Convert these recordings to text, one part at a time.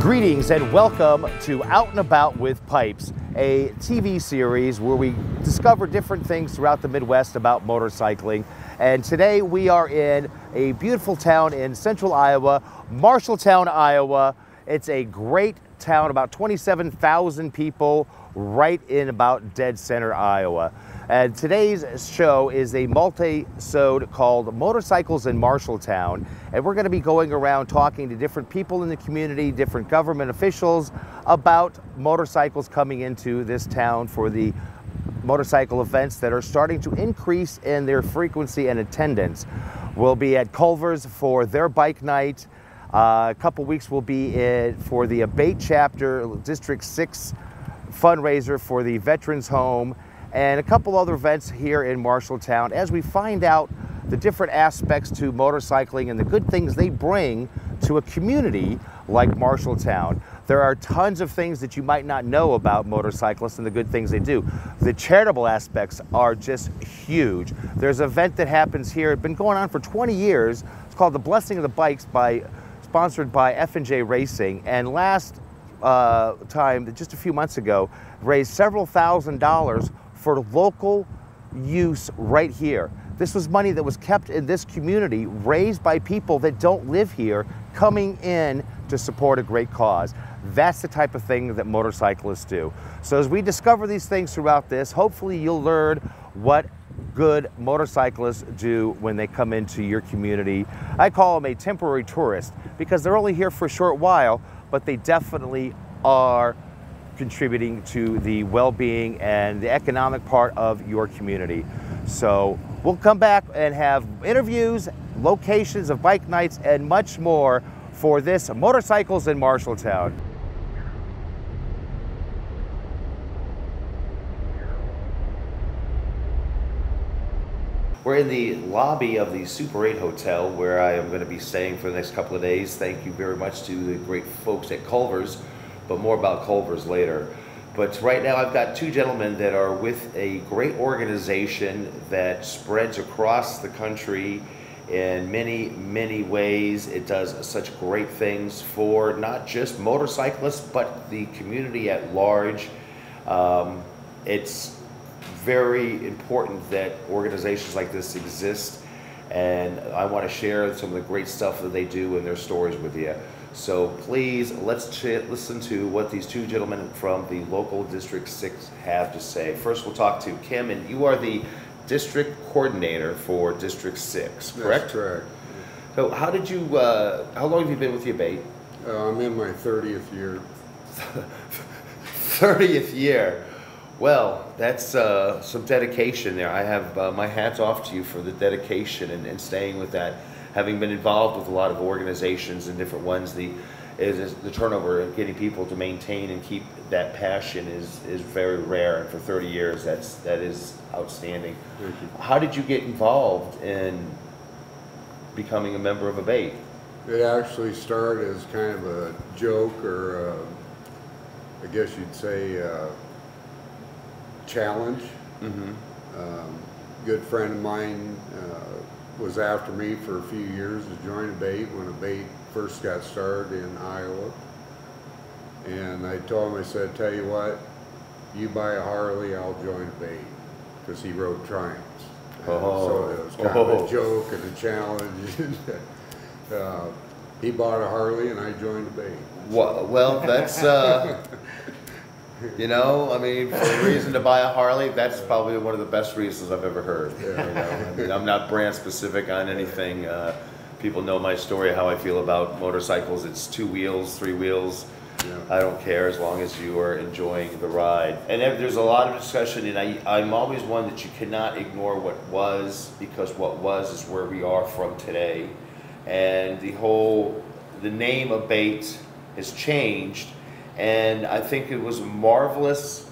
Greetings and welcome to Out and About with Pipes, a TV series where we discover different things throughout the Midwest about motorcycling. And today we are in a beautiful town in central Iowa, Marshalltown, Iowa. It's a great town, about 27,000 people, right in about dead center Iowa. And today's show is a multi-sode called Motorcycles in Marshalltown. And we're going to be going around talking to different people in the community, different government officials about motorcycles coming into this town for the motorcycle events that are starting to increase in their frequency and attendance. We'll be at Culver's for their bike night. A couple weeks we'll be in for the Abate Chapter District 6 fundraiser for the Veterans Home, and a couple other events here in Marshalltown as we find out the different aspects to motorcycling and the good things they bring to a community like Marshalltown. There are tons of things that you might not know about motorcyclists and the good things they do. The charitable aspects are just huge. There's an event that happens here, it's been going on for 20 years. It's called the Blessing of the Bikes, sponsored by FHA Racing, and last time, just a few months ago, raised several $1,000s for local use right here. This was money that was kept in this community, raised by people that don't live here, coming in to support a great cause. That's the type of thing that motorcyclists do. So as we discover these things throughout this, hopefully you'll learn what good motorcyclists do when they come into your community. I call them a temporary tourist because they're only here for a short while, but they definitely are contributing to the well-being and the economic part of your community. So we'll come back and have interviews, locations of bike nights, and much more for this Motorcycles in Marshalltown. We're in the lobby of the Super 8 Hotel where I am going to be staying for the next couple of days. Thank you very much to the great folks at Culver's, but more about Culver's later. But right now I've got two gentlemen that are with a great organization that spreads across the country in many, many ways. It does such great things for not just motorcyclists, but the community at large. It's very important that organizations like this exist, and I want to share some of the great stuff that they do and their stories with you. So please, let's listen to what these two gentlemen from the local District 6 have to say. First, we'll talk to Kim, and you are the district coordinator for District 6, correct? That's correct. So how did you, how long have you been with the Abate? I'm in my 30th year. 30th year. Well, that's some dedication there. I have my hats off to you for the dedication and staying with that. Having been involved with a lot of organizations and different ones, the turnover of getting people to maintain and keep that passion is very rare. And for 30 years, that is outstanding. Thank you. How did you get involved in becoming a member of Abate? It actually started as kind of a joke, or I guess you'd say challenge. Mm-hmm. Good friend of mine was after me for a few years to join Abate when Abate first got started in Iowa. And I told him, I said, tell you what, you buy a Harley, I'll join Abate, because he rode Triumphs. So it was kind of a joke and a challenge. He bought a Harley and I joined Abate. Well, that's you know, I mean, for a reason to buy a Harley, that's probably one of the best reasons I've ever heard. Yeah. You know? I mean, I'm not brand specific on anything. People know my story, how I feel about motorcycles. It's 2 wheels, 3 wheels. Yeah. I don't care as long as you are enjoying the ride. And there's a lot of discussion, and I'm always one that you cannot ignore what was, because what was is where we are from today. And the name Abate has changed. And I think it was marvelous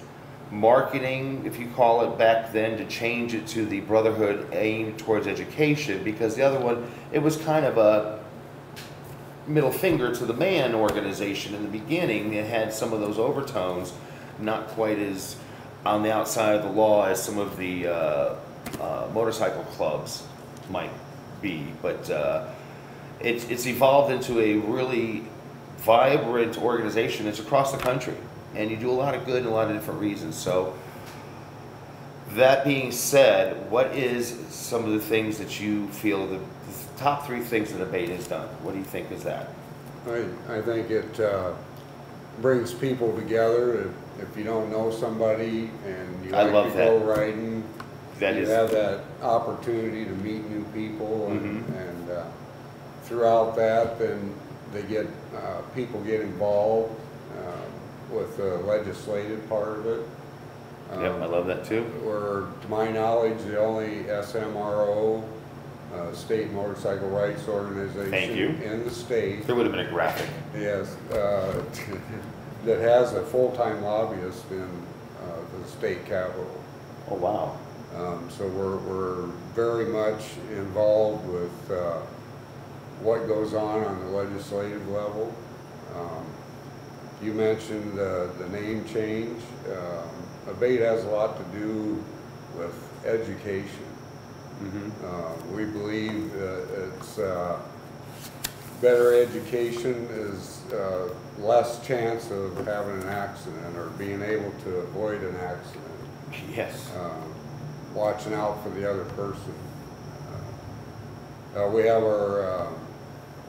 marketing, if you call it, back then, to change it to the Brotherhood aimed towards education, because the other one, it was kind of a middle finger to the man organization in the beginning. It had some of those overtones, not quite as on the outside of the law as some of the motorcycle clubs might be, but it's evolved into a really vibrant organization. It's across the country, and you do a lot of good in a lot of different reasons. So that being said, what is some of the things that you feel the top 3 things that ABATE has done? What do you think is that? I think it brings people together. If you don't know somebody and you like to go riding, you have that opportunity to meet new people, and throughout that, then they get people get involved with the legislative part of it. Yep, I love that too. We're, to my knowledge, the only SMRO, state motorcycle rights organization in the state. There would have been a graphic. Yes, that has a full-time lobbyist in the state capitol. Oh wow! So we're very much involved with what goes on the legislative level. You mentioned the name change. ABATE has a lot to do with education. We believe it's better education is less chance of having an accident or being able to avoid an accident. Yes. Watching out for the other person. We have our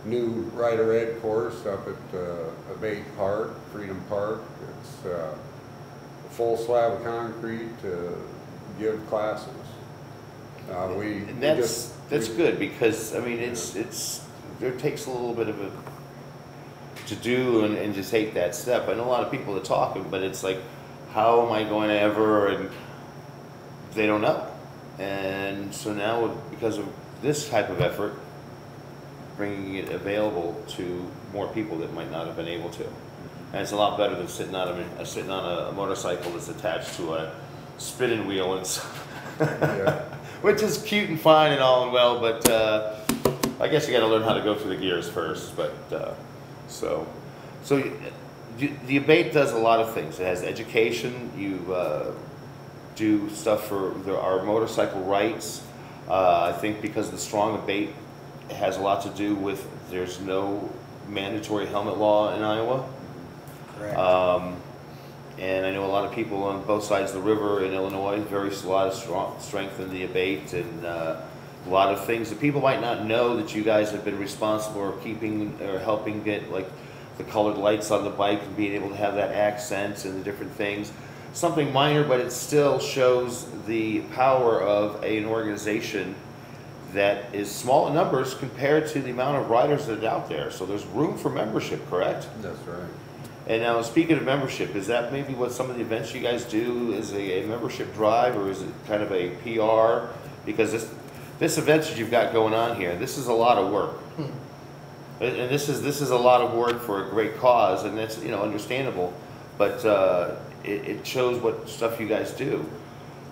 new Rider Ed course up at ABATE Park, Freedom Park. It's a full slab of concrete to give classes. That's good, because I mean it takes a little bit of to do and just take that step. I know a lot of people that talk, but it's like, how am I going to ever, and they don't know. And so now, because of this type of effort, bringing it available to more people that might not have been able to. And it's a lot better than sitting on a motorcycle that's attached to a spinning wheel, and which is cute and fine and all and well, but I guess you got to learn how to go through the gears first. But so the ABATE does a lot of things. It has education. You do stuff for our motorcycle rights. I think because the strong ABATE has a lot to do with there's no mandatory helmet law in Iowa. Correct. And I know a lot of people on both sides of the river in Illinois, a lot of strength in the ABATE, and a lot of things that people might not know that you guys have been responsible for keeping or helping get, like the colored lights on the bike and being able to have that accent and the different things. Something minor, but it still shows the power of an organization that is small in numbers compared to the amount of riders that are out there. So there's room for membership, correct? That's right. And now, speaking of membership, is that maybe what some of the events you guys do is a membership drive, or is it kind of a PR? Because this event that you've got going on here, this is a lot of work. And this is a lot of work for a great cause, and that's, you know, understandable. But it shows what stuff you guys do.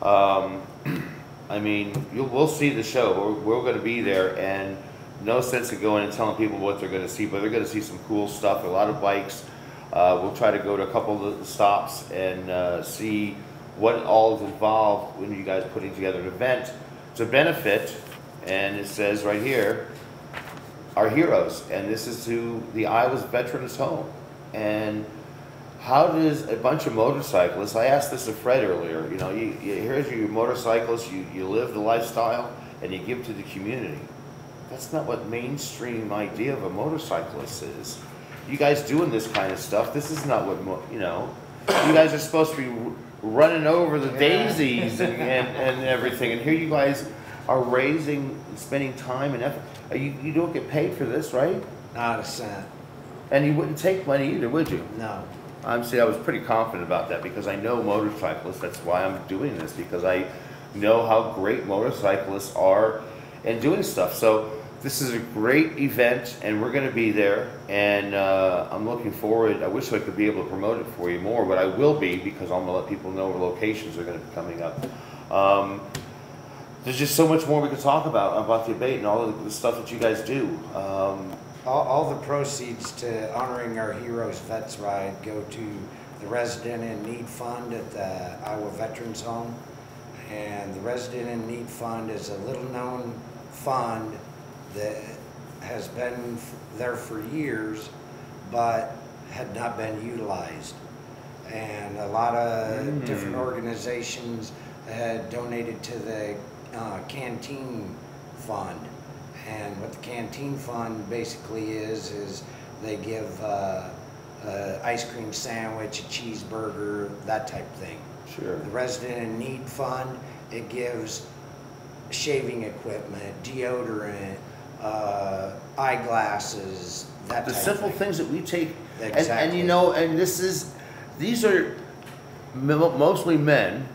I mean, we'll see the show. We're going to be there, and no sense of going and telling people what they're going to see, but they're going to see some cool stuff, a lot of bikes. We'll try to go to a couple of the stops and see what all is involved when you guys are putting together an event to benefit, and it says right here, our heroes, and this is to the Iowa's Veterans Home. And how does a bunch of motorcyclists, I asked this to Fred earlier, you know, here's your motorcyclists, you live the lifestyle and you give to the community. That's not what mainstream idea of a motorcyclist is. You guys doing this kind of stuff, this is not what, you know, you guys are supposed to be running over the daisies and everything, and here you guys are raising, spending time and effort. You don't get paid for this, right? Not a cent. And you wouldn't take money either, would you? No. I was pretty confident about that because I know motorcyclists. That's why I'm doing this, because I know how great motorcyclists are and doing stuff. So this is a great event, and we're going to be there, and I'm looking forward. I wish I could be able to promote it for you more, but I will be, because I'm going to let people know where locations are going to be coming up. There's just so much more we could talk about the ABATE and all of the stuff that you guys do. All the proceeds to honoring our heroes Vets Ride go to the Resident in Need Fund at the Iowa Veterans Home. And the Resident in Need Fund is a little known fund that has been there for years, but had not been utilized. And a lot of different organizations had donated to the canteen fund. And what the canteen fund basically is they give ice cream sandwich, a cheeseburger, that type of thing. Sure. The Resident in Need Fund, it gives shaving equipment, deodorant, eyeglasses, that The type simple of thing. things that we take, Exactly. and you know, and these are mostly men.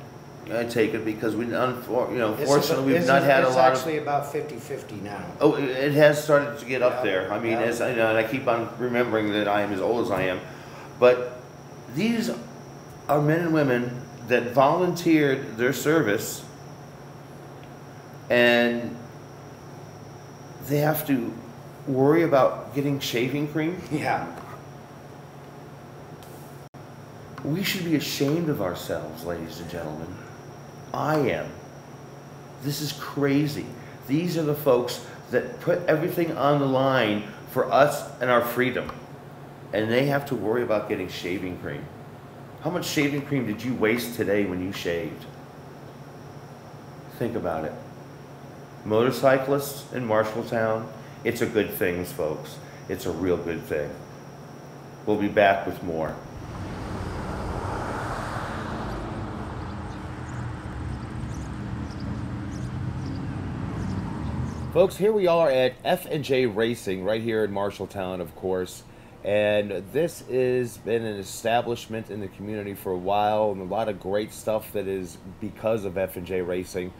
I take it because fortunately we've not had a lot of. It's actually about 50-50 now. Oh, it has started to get up Yeah, there. I mean, yeah. as I know, and I keep on remembering that I am as old as I am, but these are men and women that volunteered their service, and they have to worry about getting shaving cream. Yeah. We should be ashamed of ourselves, ladies and gentlemen. I am. This is crazy. These are the folks that put everything on the line for us and our freedom. And they have to worry about getting shaving cream. How much shaving cream did you waste today when you shaved? Think about it. Motorcyclists in Marshalltown, it's a good thing, folks. It's a real good thing. We'll be back with more. Folks, here we are at FHA Racing right here in Marshalltown, of course. And this has been an establishment in the community for a while, and a lot of great stuff that is because of FHA Racing.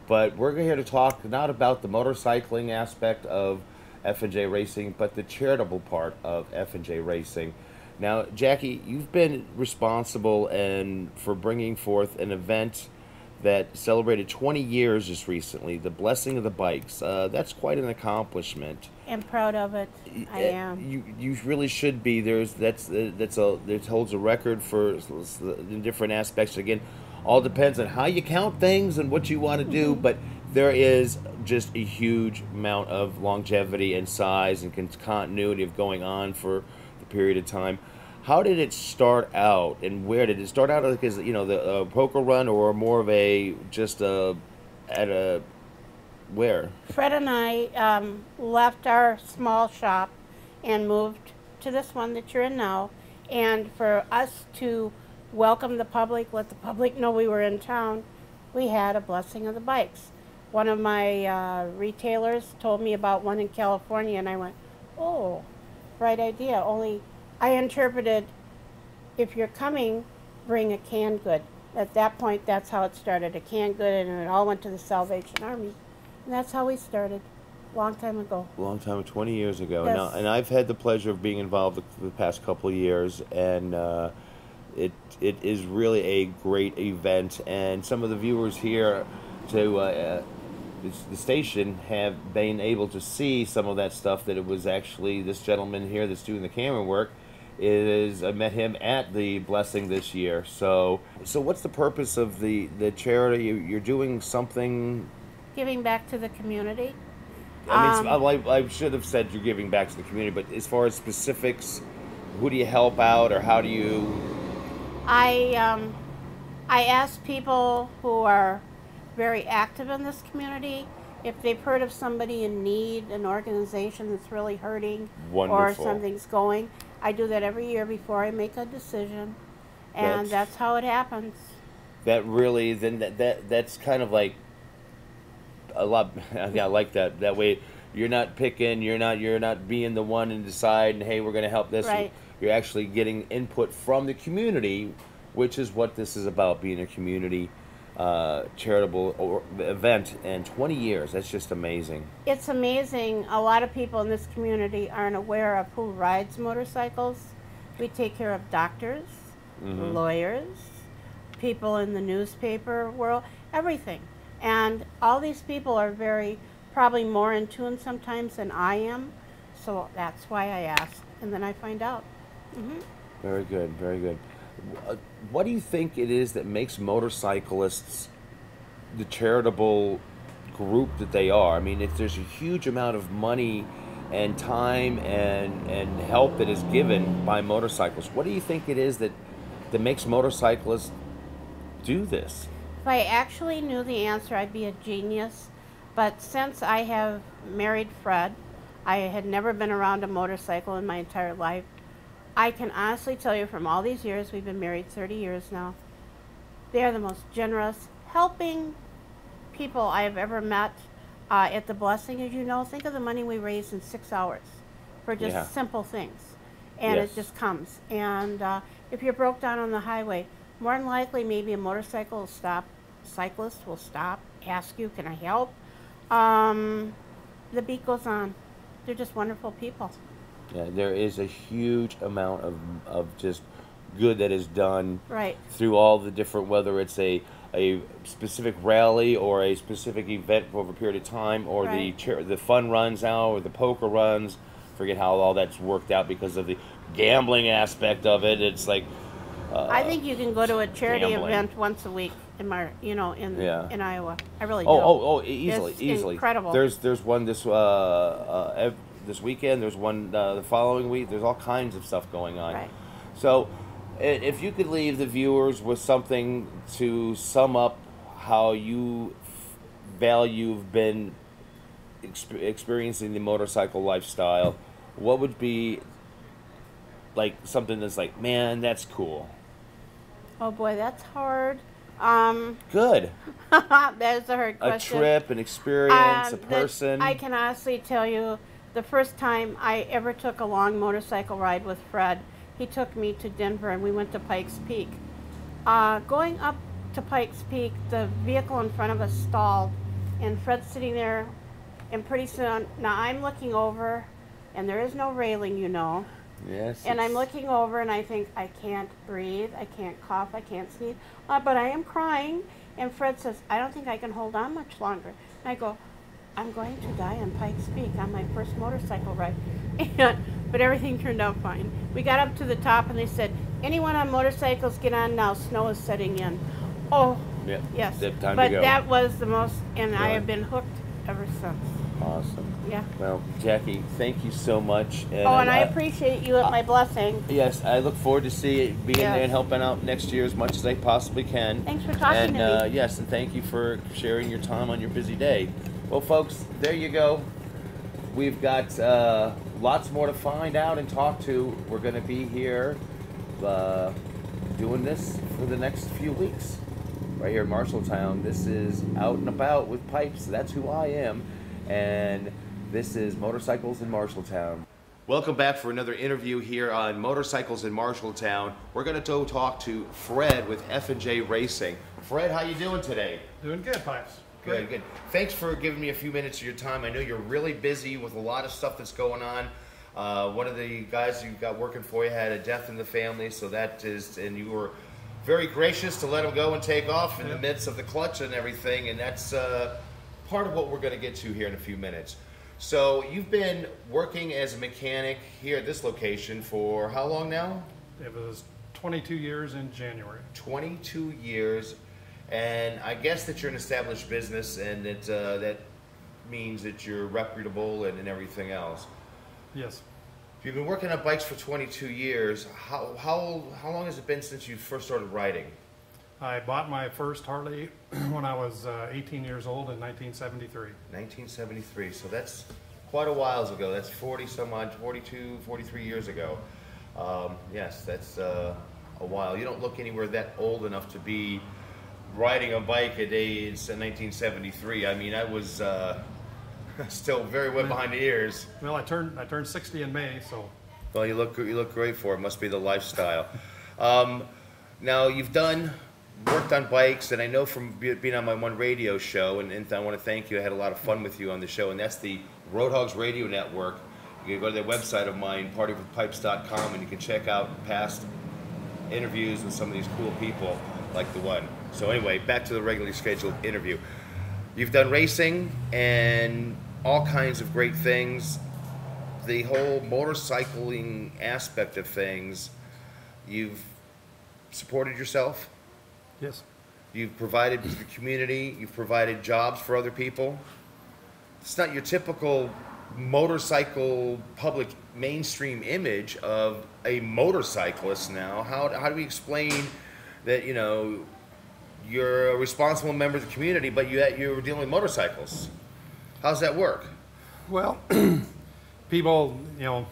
But we're here to talk not about the motorcycling aspect of FHA Racing, but the charitable part of FHA Racing. Now, Jackie, you've been responsible for bringing forth an event that celebrated 20 years just recently, the Blessing of the Bikes. That's quite an accomplishment. I'm proud of it. I am. You really should be. It holds a record for in different aspects. Again, all depends on how you count things and what you want to do, but there is just a huge amount of longevity and size and continuity of going on for the period of time. How did it start out, and where did it start out? Like, is the poker run, or more of where? Fred and I left our small shop and moved to this one that you're in now. And for us to welcome the public, let the public know we were in town, we had a Blessing of the Bikes. One of my retailers told me about one in California, and I went, oh, bright idea. Only I interpreted, if you're coming, bring a canned good. At that point, that's how it started, a canned good, and it all went to the Salvation Army. And that's how we started, a long time ago. A long time, 20 years ago. Yes. Now, and I've had the pleasure of being involved the past couple of years, and it is really a great event. And some of the viewers here to the station have been able to see some of that stuff, that it was actually this gentleman here that's doing the camera work. I met him at the Blessing this year. So what's the purpose of the charity? You're doing something... Giving back to the community. I mean, I should have said you're giving back to the community, but as far as specifics, who do you help out, or how do you... I ask people who are very active in this community if they've heard of somebody in need, an organization that's really hurting, Wonderful. or something's going. I do that every year before I make a decision, and that's how it happens. That really, then that's kind of like a lot. Yeah, I like that. That way, you're not picking. You're not being the one and decide. And hey, we're going to help this. Right. You're actually getting input from the community, which is what this is about, being a community charitable event. And 20 years, that's just amazing. It's amazing. A lot of people in this community aren't aware of who rides motorcycles. We take care of doctors, lawyers, people in the newspaper world, everything. And all these people are probably more in tune sometimes than I am. So that's why I ask, and then I find out. Very good, very good. What do you think it is that makes motorcyclists the charitable group that they are? I mean, if there's a huge amount of money and time and help that is given by motorcyclists. What do you think it is that makes motorcyclists do this? If I actually knew the answer, I'd be a genius. But since I have married Fred, I had never been around a motorcycle in my entire life. I can honestly tell you from all these years, we've been married 30 years now, they are the most generous, helping people I have ever met. At the Blessing, as you know, think of the money we raised in 6 hours for just simple things. And Yes. it just comes. And if you're broke down on the highway, more than likely maybe a motorcycle will stop, cyclist will stop, ask you, can I help? The beat goes on. They're just wonderful people. Yeah, there is a huge amount of just good that is done Right. through all the different, whether it's a specific rally or a specific event over a period of time, or Right. the fun runs now, or the poker runs. Forget how all that's worked out because of the gambling aspect of it. It's like I think you can go to a charity gambling. event once a week in in Iowa. I really do. Easily, It's easily. incredible. There's one this weekend. There's one the following week. There's all kinds of stuff going on. Right. So, if you could leave the viewers with something to sum up how you you've been experiencing the motorcycle lifestyle, what would be like something that's like, man, that's cool? Oh boy, that's hard. Good. That is a hard A question. trip, an experience, a That person. I can honestly tell you, the first time I ever took a long motorcycle ride with Fred, he took me to Denver and we went to Pikes Peak. Going up to Pikes Peak, the vehicle in front of us stalled, and Fred's sitting there, and pretty soon, now I'm looking over, and there is no railing, you know. Yes. And I'm looking over and I think, I can't breathe, I can't cough, I can't sneeze, but I am crying. And Fred says, I don't think I can hold on much longer. And I go, I'm going to die on Pikes Peak on my first motorcycle ride. But everything turned out fine. We got up to the top and they said, anyone on motorcycles, get on now, snow is setting in. Oh, Yeah. yes. Time But to go. that was the most, and I Really? have been hooked ever since. Awesome. Yeah. Well, Jackie, thank you so much. And I appreciate you at my Blessing. Yes, I look forward to being Yes. there and helping out next year as much as I possibly can. Thanks for talking to me. Yes, and thank you for sharing your time on your busy day. Well, folks, there you go. We've got lots more to find out and talk to. We're going to be here doing this for the next few weeks. Right here in Marshalltown. This is Out and About with Pipes. That's who I am. And this is Motorcycles in Marshalltown. Welcome back for another interview here on Motorcycles in Marshalltown. We're going to go talk to Fred with FHA Racing. Fred, how you doing today? Doing good, Pipes. Good, good. Thanks for giving me a few minutes of your time. I know you're really busy with a lot of stuff that's going on. One of the guys you got working for you had a death in the family, so that is, and you were very gracious to let him go and take off in the midst of the clutch and everything, and that's part of what we're going to get to here in a few minutes. So you've been working as a mechanic here at this location for how long now? It was 22 years in January. 22 years, and I guess that you're an established business, and that means that you're reputable and everything else. Yes. You've been working on bikes for 22 years. How long has it been since you first started riding? I bought my first Harley when I was 18 years old in 1973. 1973, so that's quite a while ago. That's 40 some odd, 42, 43 years ago. Yes, that's a while. You don't look anywhere that old enough to be riding a bike at age 1973. I mean, I was still very wet behind the ears. Well, I turned 60 in May, so. Well, you look great for it. Must be the lifestyle. Now you've worked on bikes, and I know from being on my one radio show, and I want to thank you. I had a lot of fun with you on the show, and that's the Roadhogs Radio Network. You can go to their website of mine, partywithpipes.com, and you can check out past interviews with some of these cool people like the one. So anyway, back to the regularly scheduled interview. You've done racing and all kinds of great things. The whole motorcycling aspect of things, you've supported yourself. Yes. You've provided to the community. You've provided jobs for other people. It's not your typical motorcycle public mainstream image of a motorcyclist now. How do we explain that, you know, you're a responsible member of the community, but you're dealing with motorcycles? How's that work? Well, people, you know,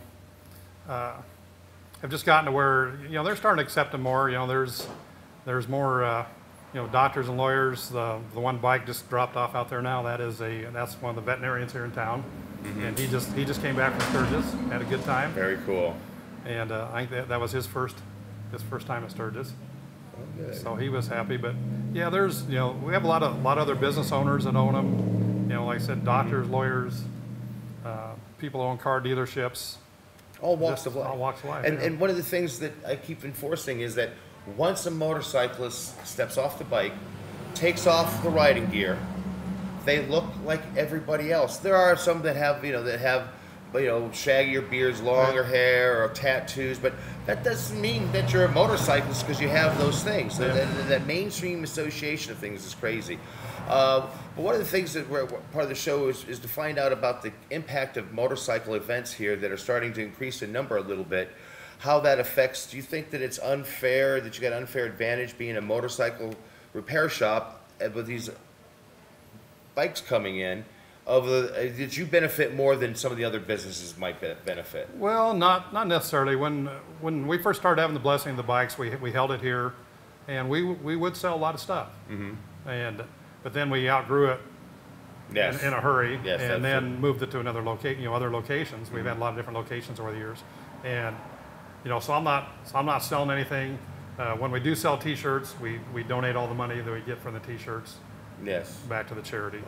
have just gotten to where, you know, they're starting to accept them more. You know, there's more, you know, doctors and lawyers. The one bike just dropped off out there now. That's one of the veterinarians here in town, and he just came back from Sturgis, had a good time. Very cool. And I think that was his first time at Sturgis. Oh, good. So he was happy. But yeah, you know, we have a lot of other business owners that own them. You know, like I said, doctors, lawyers, people who own car dealerships. All walks of life. All walks of life. And one of the things that I keep enforcing is that once a motorcycllist steps off the bike, takes off the riding gear, they look like everybody else. There are some that have, you know, shaggier beards, longer hair, or tattoos, but that doesn't mean that you're a motorcyclist because you have those things. Yeah. That mainstream association of things is crazy. But one of the things that we're part of the show is to find out about the impact of motorcycle events here that are starting to increase in number a little bit. How that affects, do you think that it's unfair, that you got an unfair advantage being a motorcycle repair shop with these bikes coming in? Did you benefit more than some of the other businesses might benefit? Well, not necessarily. When we first started having the blessing of the bikes, we held it here, and we would sell a lot of stuff. But then we outgrew it in a hurry, and then moved it to another other locations. We've had a lot of different locations over the years, and you know, so I'm not selling anything. When we do sell T-shirts, we donate all the money that we get from the T-shirts. Yes. Back to the charity.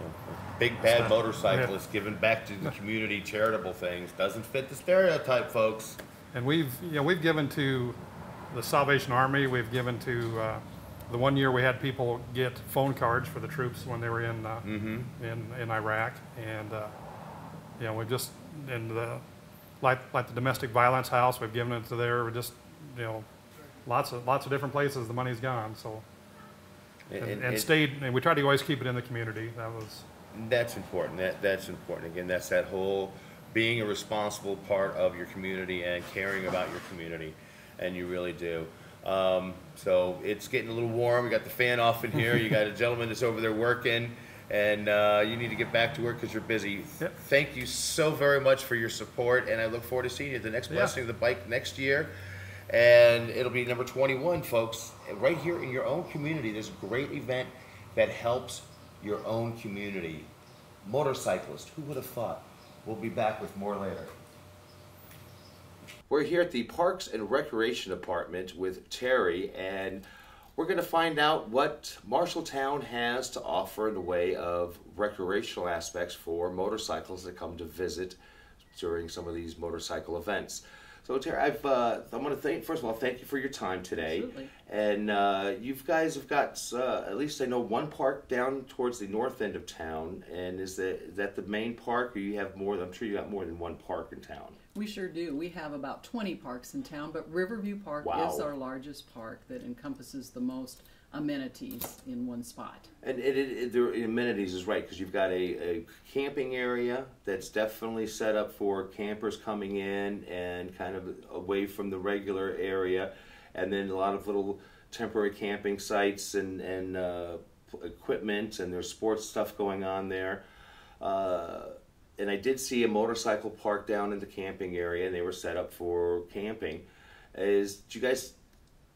Big bad motorcyclist giving back to the community, charitable things. Doesn't fit the stereotype, folks. And we've given to the Salvation Army. We've given to the one year we had people get phone cards for the troops when they were in Iraq, and you know, we've just like the domestic violence house, we've given it to there. We're just, you know, lots of different places the money's gone. So. And we try to always keep it in the community. That's important. That's important. Again, that's that whole being a responsible part of your community and caring about your community, and you really do. So it's getting a little warm. We got the fan off in here. You got a gentleman that's over there working, and you need to get back to work because you're busy. Yep. Thank you so very much for your support, and I look forward to seeing you at the next blessing of the bike next year. And it'll be number 21, folks, right here in your own community. There's a great event that helps your own community. Motorcyclist, who would have thought? We'll be back with more later. We're here at the Parks and Recreation Department with Terry, and we're going to find out what Marshalltown has to offer in the way of recreational aspects for motorcycles that come to visit during some of these motorcycle events. So Terry, I want to first of all, thank you for your time today. Absolutely. And you guys have got, at least I know, one park down towards the north end of town. And is that the main park, or you have more? I'm sure you got more than one park in town. We sure do. We have about 20 parks in town, but Riverview Park is our largest park that encompasses the most amenities in one spot. And the amenities is right, because you've got a camping area that's definitely set up for campers coming in and kind of away from the regular area, and then a lot of little temporary camping sites and equipment, and there's sports stuff going on there. And I did see a motorcycle park down in the camping area, and they were set up for camping. Do you guys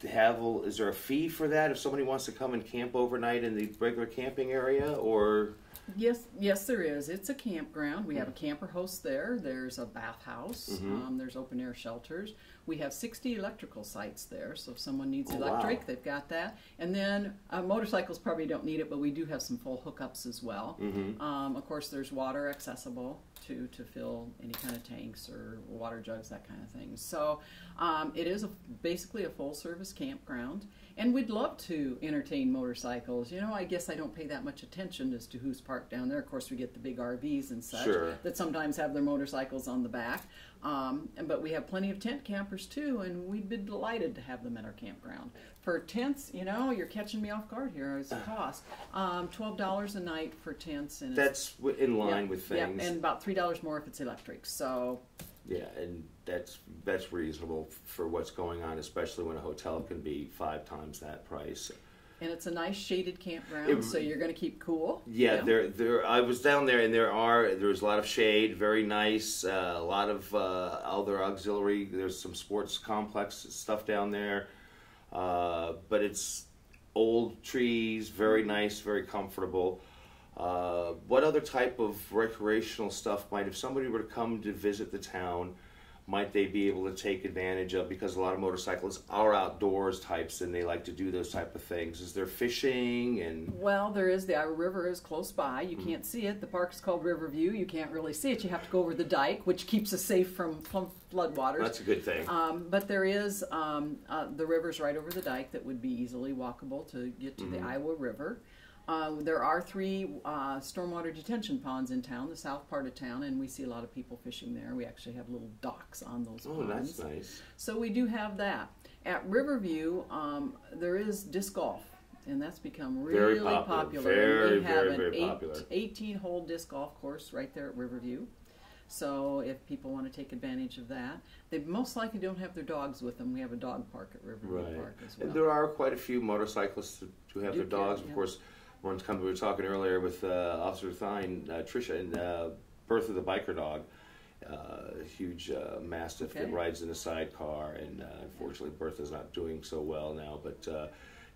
is there a fee for that if somebody wants to come and camp overnight in the regular camping area, or? Yes, there is. It's a campground. We have a camper host there. There's a bathhouse. There's open air shelters. We have 60 electrical sites there, so if someone needs electric, they've got that. And then motorcycles probably don't need it, but we do have some full hookups as well. Of course, there's water accessible to fill any kind of tanks or water jugs, that kind of thing. So it is basically a full-service campground, and we'd love to entertain motorcycles. You know, I guess I don't pay that much attention as to who's campers parked down there. Of course, we get the big RVs and such Sure. that sometimes have their motorcycles on the back. But we have plenty of tent campers too, and we'd be delighted to have them at our campground. For tents, you know, you're catching me off guard here. It's the cost. $12 a night for tents, and That's in line with things. Yeah, and about $3 more if it's electric. So. Yeah, and that's reasonable for what's going on, especially when a hotel can be 5 times that price. And it's a nice shaded campground, so you're going to keep cool. Yeah, there. I was down there, and there's a lot of shade, very nice. A lot of other auxiliary. There's some sports complex stuff down there, but it's old trees, very nice, very comfortable. What other type of recreational stuff if somebody were to come to visit the town, might they be able to take advantage of? Because a lot of motorcyclists are outdoors types and they like to do those type of things. Is there fishing? And well, there is. The Iowa River is close by. You can't see it. The park is called Riverview. You can't really see it. You have to go over the dike, which keeps us safe from floodwaters. That's a good thing. But there is the river's right over the dike that would be easily walkable to get to the Iowa River. There are 3 stormwater detention ponds in town, the south part of town, and we see a lot of people fishing there. We actually have little docks on those ponds. Oh, that's nice. So we do have that. At Riverview, there is disc golf, and that's become really popular. Very, we have very popular. 18-hole disc golf course right there at Riverview. So if people want to take advantage of that, they most likely don't have their dogs with them. We have a dog park at Riverview Park as well. And there are quite a few motorcyclists who have their dogs, of course. We were talking earlier with Officer Thine, Tricia, and Bertha the biker dog, huge mastiff that rides in a sidecar, and unfortunately Bertha's not doing so well now. But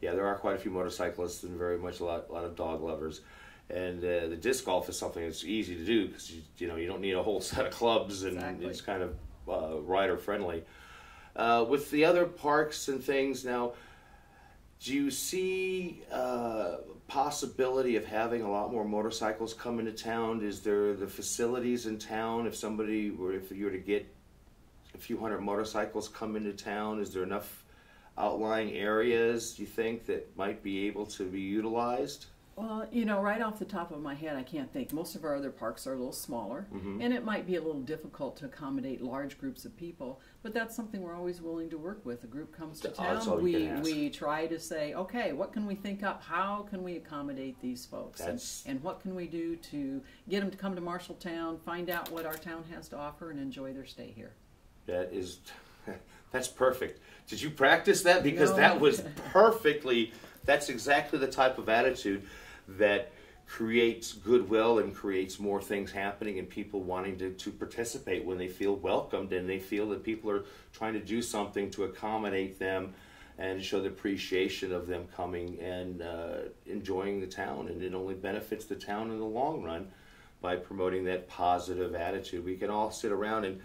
yeah, there are quite a few motorcyclists and very much a lot of dog lovers. And the disc golf is something that's easy to do because you don't need a whole set of clubs, and it's kind of rider friendly. With the other parks and things now, do you see possibility of having a lot more motorcycles come into town? Is there the facilities in town? If you were to get a few hundred motorcycles come into town, is there enough outlying areas, do you think, that might be able to be utilized? Well, right off the top of my head, I can't think. Most of our other parks are a little smaller, and it might be a little difficult to accommodate large groups of people, but that's something we're always willing to work with. A group comes to town, we try to say, okay, what can we think up? How can we accommodate these folks? And what can we do to get them to come to Marshalltown, find out what our town has to offer, and enjoy their stay here? That's perfect. Did you practice that? Because that was that's exactly the type of attitude that creates goodwill and creates more things happening and people wanting to participate when they feel welcomed and they feel that people are trying to do something to accommodate them and show the appreciation of them coming and enjoying the town. And it only benefits the town in the long run by promoting that positive attitude. We can all sit around and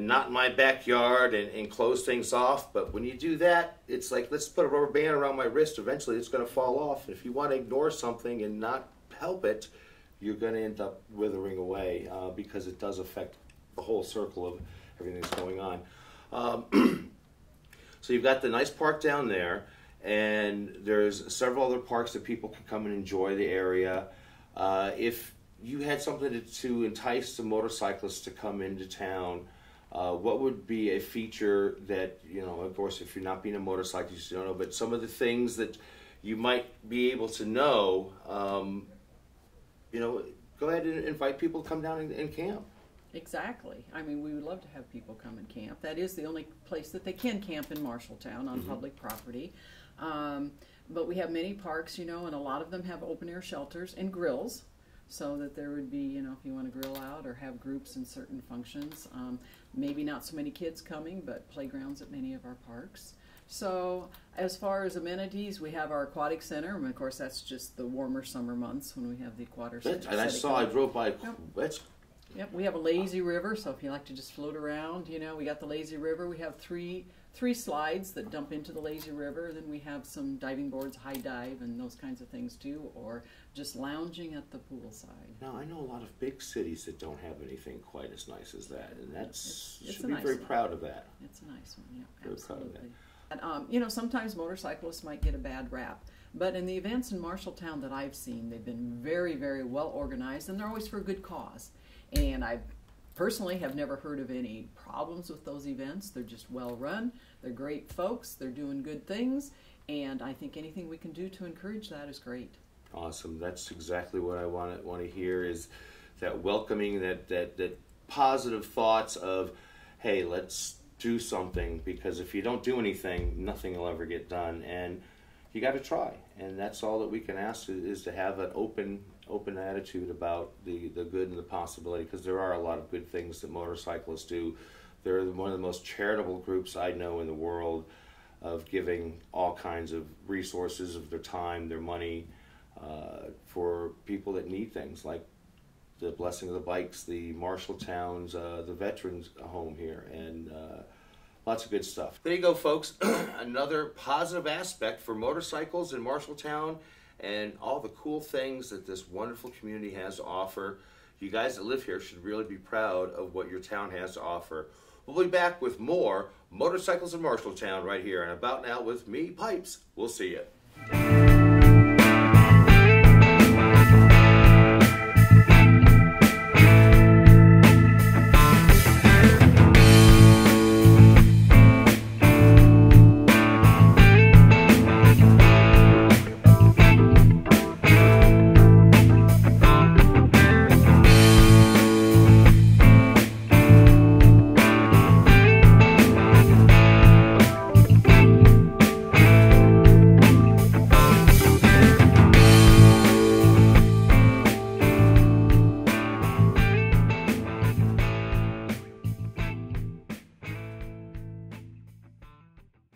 not in my backyard and close things off, but when you do that, it's like, let's put a rubber band around my wrist. Eventually it's going to fall off. And if you want to ignore something and not help it, you're going to end up withering away because it does affect the whole circle of everything that's going on. So you've got the nice park down there, and there's several other parks that people can come and enjoy the area. If you had something to entice the motorcyclists to come into town, what would be a feature that, of course, if you're not being a motorcyclist, you don't know, but some of the things that you might be able to know, go ahead and invite people to come down and camp. Exactly. I mean, we would love to have people come and camp. That is the only place that they can camp in Marshalltown on public property. But we have many parks, and a lot of them have open-air shelters and grills, so that there would be, if you want to grill out or have groups in certain functions. Maybe not so many kids coming, but playgrounds at many of our parks. So as far as amenities, we have our aquatic center, and of course that's just the warmer summer months when we have the aquatic center. And I drove by. Yep, we have a lazy river, so if you like to just float around, we got the lazy river. We have three slides that dump into the lazy river. Then we have some diving boards, high dive, and those kinds of things too, or just lounging at the poolside. Now, I know a lot of big cities that don't have anything quite as nice as that, and it's should be very proud of that. It's a nice one, yeah, very absolutely. Proud of that. And, sometimes motorcyclists might get a bad rap, But in the events in Marshalltown that I've seen, they've been very, very well organized, and they're always for a good cause. And I personally have never heard of any problems with those events. They're just well run. They're great folks. They're doing good things. And I think anything we can do to encourage that is great. Awesome. That's exactly what I want to hear, is that welcoming, that positive thoughts of, hey, let's do something, because if you don't do anything, nothing will ever get done. And you got to try, and that's all that we can ask, is to have an open attitude about the good and the possibility, because there are a lot of good things that motorcyclists do. They're one of the most charitable groups I know in the world, of giving all kinds of resources of their time, their money, for people that need things, like the Blessing of the Bikes, the Marshalltowns, the Veterans Home here, and lots of good stuff. There you go, folks. Another positive aspect for motorcycles in Marshalltown, and all the cool things that this wonderful community has to offer. You guys that live here should really be proud of what your town has to offer. We'll be back with more Motorcycles in Marshalltown right here and About Now with me, Pipes. We'll see you.